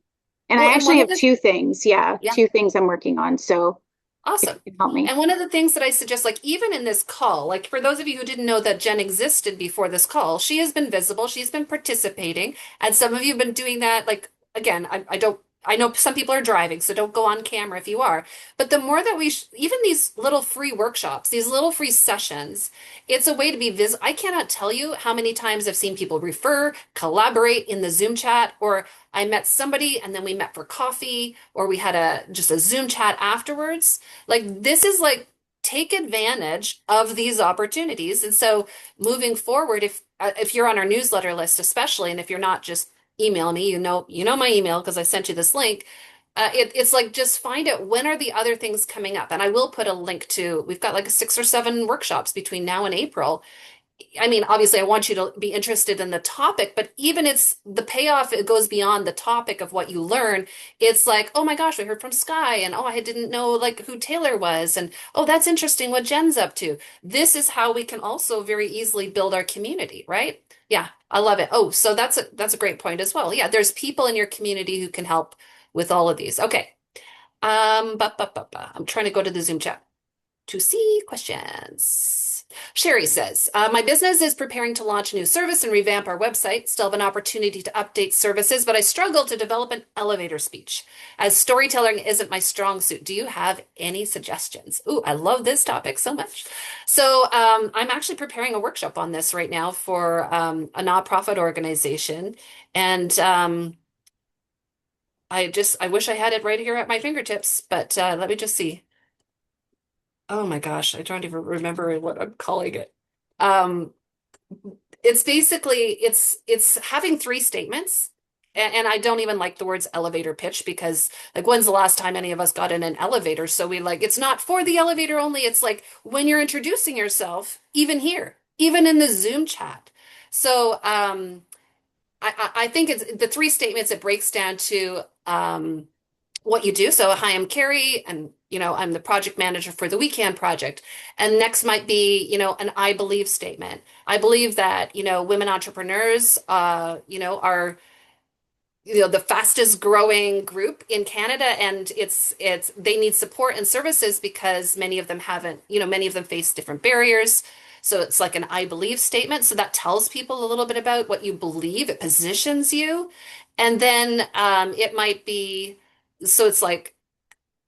And Well, I and actually one of have the, two things, yeah, yeah. two things I'm working on. So if Awesome. you can help me. And one of the things that I suggest, like even in this call, like for those of you who didn't know that Jen existed before this call, she has been visible, she's been participating, and some of you have been doing that. Like again, I don't, I know some people are driving, so don't go on camera if you are. But the more that even these little free workshops, these little free sessions, it's a way to be visible. I cannot tell you how many times I've seen people refer, collaborate in the Zoom chat, or I met somebody and then we met for coffee, or we had just a Zoom chat afterwards. Like this is like take advantage of these opportunities. And so moving forward, if you're on our newsletter list, especially, and if you're not, just email me. You know my email because I sent you this link. It's like just find out when are the other things coming up, and I will put a link to. We've got like 6 or 7 workshops between now and April. I mean, obviously, I want you to be interested in the topic, but even it's the payoff, it goes beyond the topic of what you learn. It's like, oh my gosh, I heard from Sky, and oh, I didn't know like who Taylor was, and oh, that's interesting what Jen's up to. This is how we can also very easily build our community, right? Yeah, I love it. Oh, so that's a great point as well. Yeah, there's people in your community who can help with all of these. Okay. I'm trying to go to the Zoom chat to see questions. Sherry says, my business is preparing to launch a new service and revamp our website. Still have an opportunity to update services, but I struggle to develop an elevator speech as storytelling isn't my strong suit. Do you have any suggestions? Ooh, I love this topic so much. So I'm actually preparing a workshop on this right now for a nonprofit organization. And I wish I had it right here at my fingertips, but let me just see. Oh my gosh, I don't even remember what I'm calling it. Um, it's basically it's having 3 statements, and I don't even like the words elevator pitch because like when's the last time any of us got in an elevator? So we like it's not for the elevator only. It's like when you're introducing yourself, even here, even in the Zoom chat. So I think it's the 3 statements. It breaks down to what you do. So, hi, I'm Carrie, and I'm the project manager for the Weekend project. And next might be, an I believe statement. I believe that, women entrepreneurs, are the fastest growing group in Canada, and it's they need support and services because many of them face different barriers. So it's like an I believe statement. So that tells people a little bit about what you believe. It positions you. And then it might be, so it's like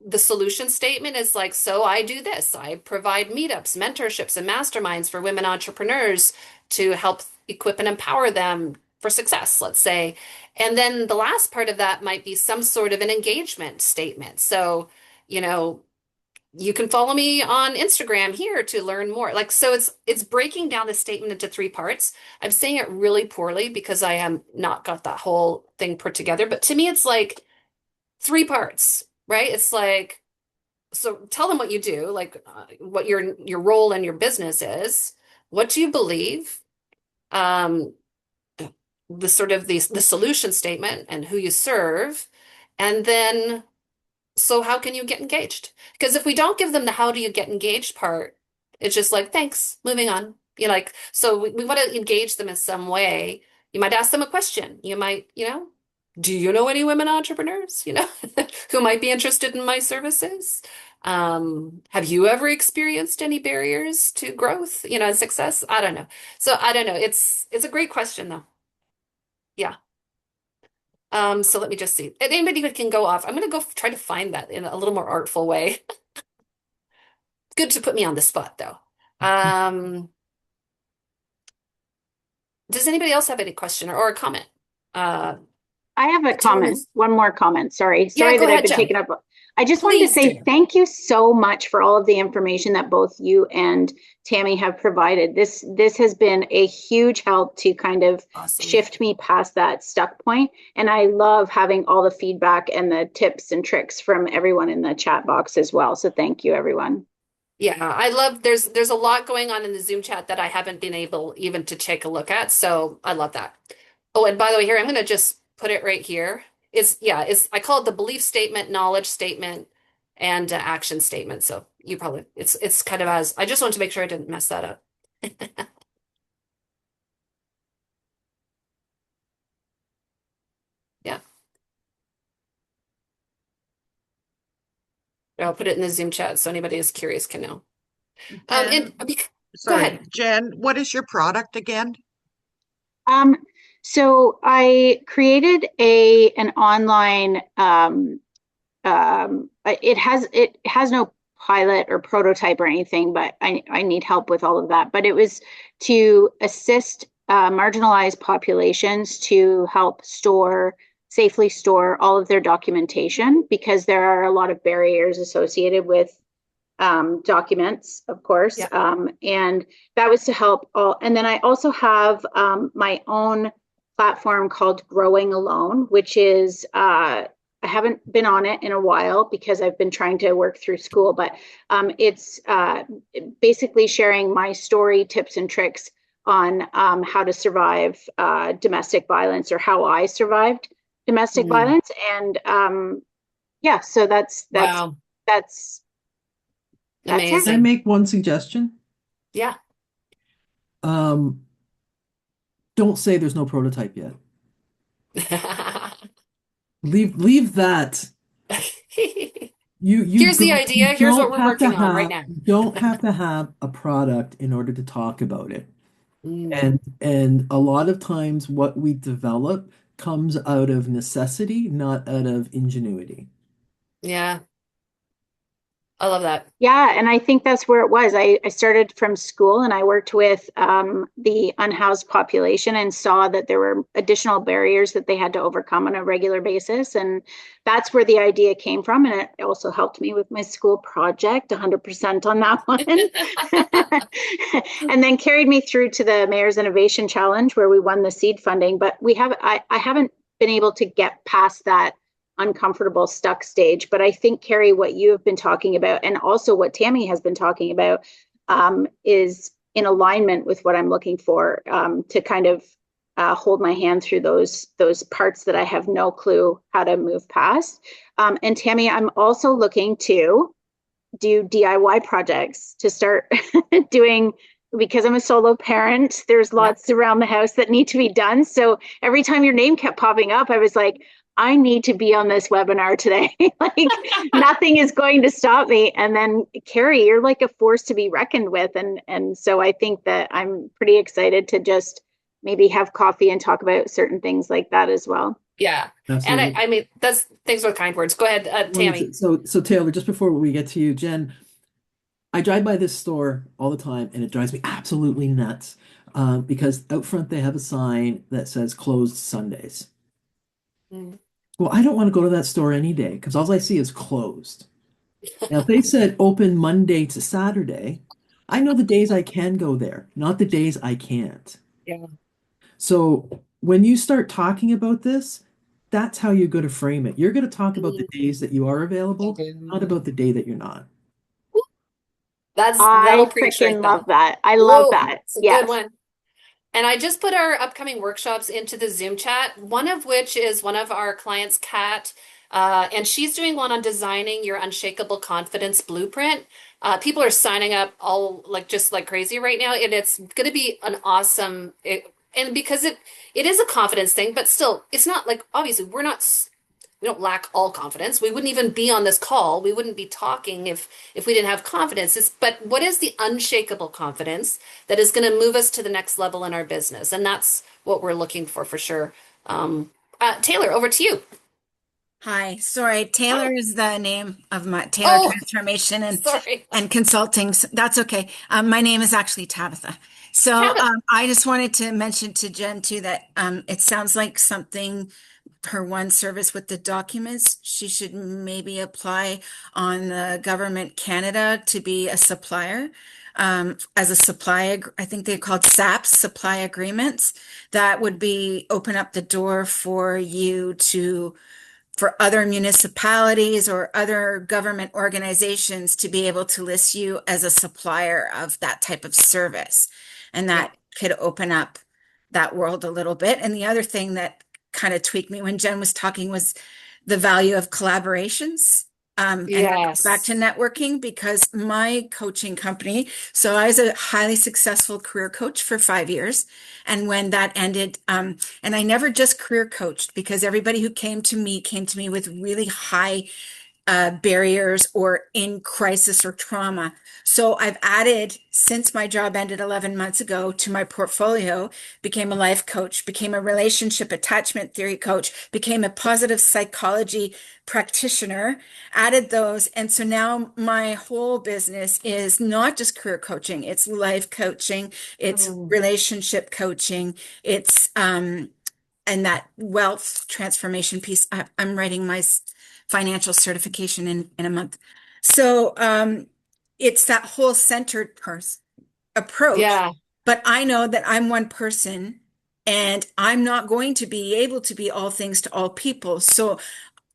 the solution statement is like, so I do this. I provide meetups, mentorships, and masterminds for women entrepreneurs to help equip and empower them for success, let's say. And then the last part of that might be some sort of an engagement statement. So, you know, you can follow me on Instagram here to learn more. Like, so it's breaking down the statement into 3 parts. I'm saying it really poorly because I am not got that whole thing put together. But to me, it's like 3 parts, right? It's like, so tell them what you do, like what your role in your business is. What do you believe? Um, the sort of the solution statement and who you serve, and then So how can you get engaged? Because if we don't give them the how do you get engaged part, it's just like, thanks, moving on. You're like, so we want to engage them in some way. You might ask them a question. You might, do you know any women entrepreneurs, who might be interested in my services? Have you ever experienced any barriers to growth, and success? I don't know. So I don't know. It's a great question though. Yeah. So let me just see. Anybody who can go off. I'm gonna go try to find that in a little more artful way. Good to put me on the spot though. Does anybody else have any question or a comment? Uh, I have a Tone comment, is, one more comment. Sorry. yeah, Sorry go that I've ahead, been Jen. taken up. I just wanted to Please say do. thank you so much for all of the information that both you and Tammy have provided. This has been a huge help to kind of Awesome. shift me past that stuck point. And I love having all the feedback and the tips and tricks from everyone in the chat box as well. So thank you, everyone. Yeah, I love there's a lot going on in the Zoom chat that I haven't been able even to take a look at. So I love that. Oh, and by the way, here I'm gonna just put it right here. It's I call it the belief statement, knowledge statement, and action statement. So you probably it's kind of as I just wanted to make sure I didn't mess that up. Yeah, I'll put it in the Zoom chat so anybody is curious can know. Jen, Go sorry, ahead. Jen, what is your product again? Um, so I created an online it has no pilot or prototype or anything, but I need help with all of that. But it was to assist marginalized populations to help safely store all of their documentation because there are a lot of barriers associated with documents, of course. Yeah. And that was to help all. And then I also have my own platform called Growing Alone, which is I haven't been on it in a while because I've been trying to work through school, but it's basically sharing my story, tips, and tricks on how to survive domestic violence or how I survived domestic Mm, violence. And yeah, so wow. that's that's it. Can I Amazing. make one suggestion? Yeah. Um, don't say there's no prototype yet. Leave that. You Here's the don't you idea. Here's what don't we're have to working on right have now. you don't have to have a product in order to talk about it. Mm, And a lot of times what we develop comes out of necessity, not out of ingenuity. yeah, I love that. Yeah, and I think that's where it was. I started from school and I worked with the unhoused population and saw that there were additional barriers that they had to overcome on a regular basis. And that's where the idea came from. And it also helped me with my school project, 100% on that one. And then carried me through to the Mayor's Innovation Challenge where we won the seed funding. But I haven't been able to get past that uncomfortable stuck stage. But I think, Carrie, what you have been talking about and also what Tammy has been talking about is in alignment with what I'm looking for to kind of hold my hand through those parts that I have no clue how to move past. And Tammy, I'm also looking to do DIY projects to start doing because I'm a solo parent. There's Yeah. lots around the house that need to be done. So every time your name kept popping up, I was like, I need to be on this webinar today. Like nothing is going to stop me. And then Carrie, you're like a force to be reckoned with. And so I think that I'm pretty excited to just maybe have coffee and talk about certain things like that as well. Yeah. And Absolutely. I mean, that's thanks for the kind words. Go ahead, Tammy. So Taylor, just before we get to you, Jen, I drive by this store all the time and it drives me absolutely nuts because out front they have a sign that says closed Sundays. Mm. Well, I don't want to go to that store any day because all I see is closed. Now, if they said open Monday to Saturday, I know the days I can go there, not the days I can't. Yeah. So when you start talking about this, that's how you're going to frame it. You're going to talk about the Mm. days that you are available, not about the day that you're not. That'll I preach right freaking love then. that. I love Whoa, that. it's a good Yes. one. And I just put our upcoming workshops into the Zoom chat, one of which is one of our clients, Kat. And she's doing one on designing your unshakable confidence blueprint. People are signing up all like just like crazy right now, and it's going to be an awesome. And because it is a confidence thing, but still, it's not like obviously we don't lack all confidence. We wouldn't even be on this call. We wouldn't be talking if we didn't have confidence. But what is the unshakable confidence that is going to move us to the next level in our business? And that's what we're looking for sure. Taylor, over to you. Hi, sorry. Hi. Taylor is the name of my Taylor Oh, Transformation sorry. and Consulting. That's okay. My name is actually Tabitha. So Tabitha. I just wanted to mention to Jen too that it sounds like something her one service with the documents. She should maybe apply on the government Canada to be a supplier. As a I think they're called SAPs, supply agreements. That would be open up the door for you to for other municipalities or other government organizations to be able to list you as a supplier of that type of service. And Yeah. that could open up that world a little bit. And the other thing that kind of tweaked me when Jen was talking was the value of collaborations. And that goes back to Yes. networking because my coaching company, so I was a highly successful career coach for 5 years. And when that ended, and I never just career coached because everybody who came to me with really high barriers or in crisis or trauma. So I've added, since my job ended 11 months ago, to my portfolio, became a life coach, became a relationship attachment theory coach, became a positive psychology practitioner, added those. And so now my whole business is not just career coaching, it's life coaching, it's Mm, relationship coaching, it's and that wealth transformation piece. I'm writing my financial certification in a month. So it's that whole centered approach. yeah. But I know that I'm one person and I'm not going to be able to be all things to all people. So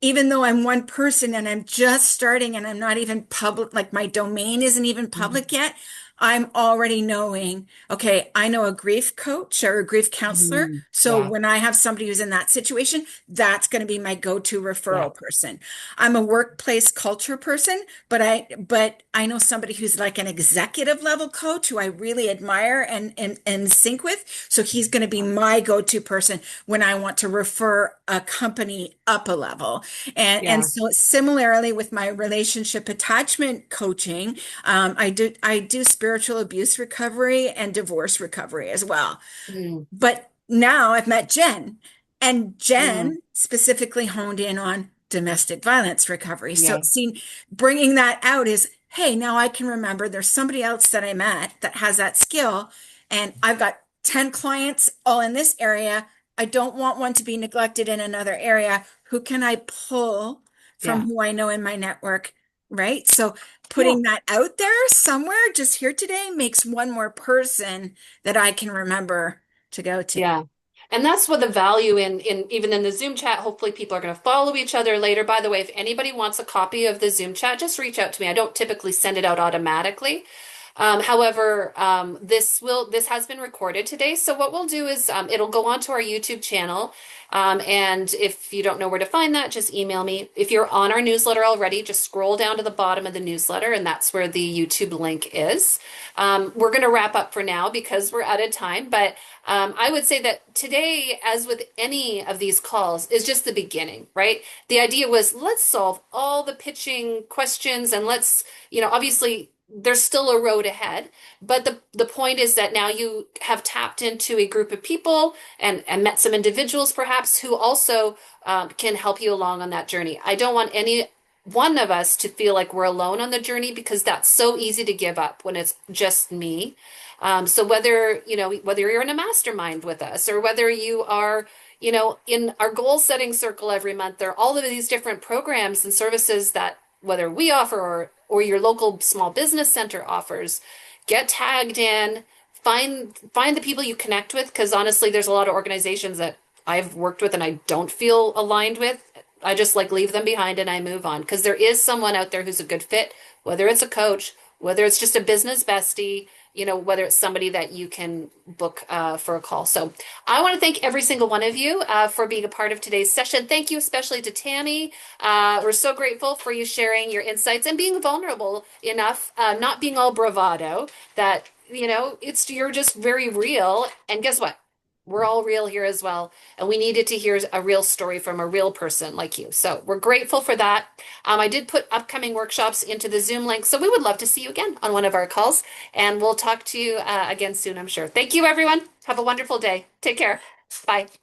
even though I'm one person and I'm just starting and I'm not even public, like my domain isn't even public Mhm. yet, I'm already knowing, okay, I know a grief coach or a grief counselor. Mhm. So Yeah. when I have somebody who's in that situation, that's going to be my go-to Yeah. referral person. I'm a workplace culture person, but I know somebody who's like an executive level coach who I really admire and sync with. So he's going to be my go-to person when I want to refer a company up a level. And Yeah. so similarly with my relationship attachment coaching, I do spiritual abuse recovery and divorce recovery as well. Mm, But now I've met Jen, and mm, Jen specifically honed in on domestic violence recovery. So yeah. seeing bringing that out is, hey, now I can remember there's somebody else that I met that has that skill, and I've got 10 clients all in this area. I don't want one to be neglected in another area. Who can I pull from Yeah. who I know in my network? Right. So Yeah. putting that out there somewhere just here today makes one more person that I can remember to go to. Yeah. And that's what the value in even in the Zoom chat. Hopefully people are going to follow each other later. By the way, if anybody wants a copy of the Zoom chat, just reach out to me. I don't typically send it out automatically. However, this has been recorded today. So what we'll do is it'll go onto our YouTube channel. And if you don't know where to find that, just email me. If you're on our newsletter already, just scroll down to the bottom of the newsletter, and that's where the YouTube link is. We're going to wrap up for now because we're out of time. But I would say that today, as with any of these calls, is just the beginning, right? The idea was let's solve all the pitching questions and obviously there's still a road ahead, but the point is that now you have tapped into a group of people and met some individuals perhaps who also can help you along on that journey. I don't want any one of us to feel like we're alone on the journey because that's so easy to give up when it's just me. So whether you're in a mastermind with us or whether you are, in our goal setting circle every month, there are all of these different programs and services that whether we offer or your local small business center offers, get tagged in, find the people you connect with, because honestly, there's a lot of organizations that I've worked with and I don't feel aligned with. I just like leave them behind and I move on because there is someone out there who's a good fit, whether it's a coach, whether it's just a business bestie, whether it's somebody that you can book for a call. So I want to thank every single one of you for being a part of today's session. Thank you especially to Tammy. We're so grateful for you sharing your insights and being vulnerable enough, not being all bravado, that, you're just very real. And guess what? We're all real here as well. And we needed to hear a real story from a real person like you. So we're grateful for that. I did put upcoming workshops into the Zoom link. So we would love to see you again on one of our calls. And we'll talk to you again soon, I'm sure. Thank you, everyone. Have a wonderful day. Take care. Bye.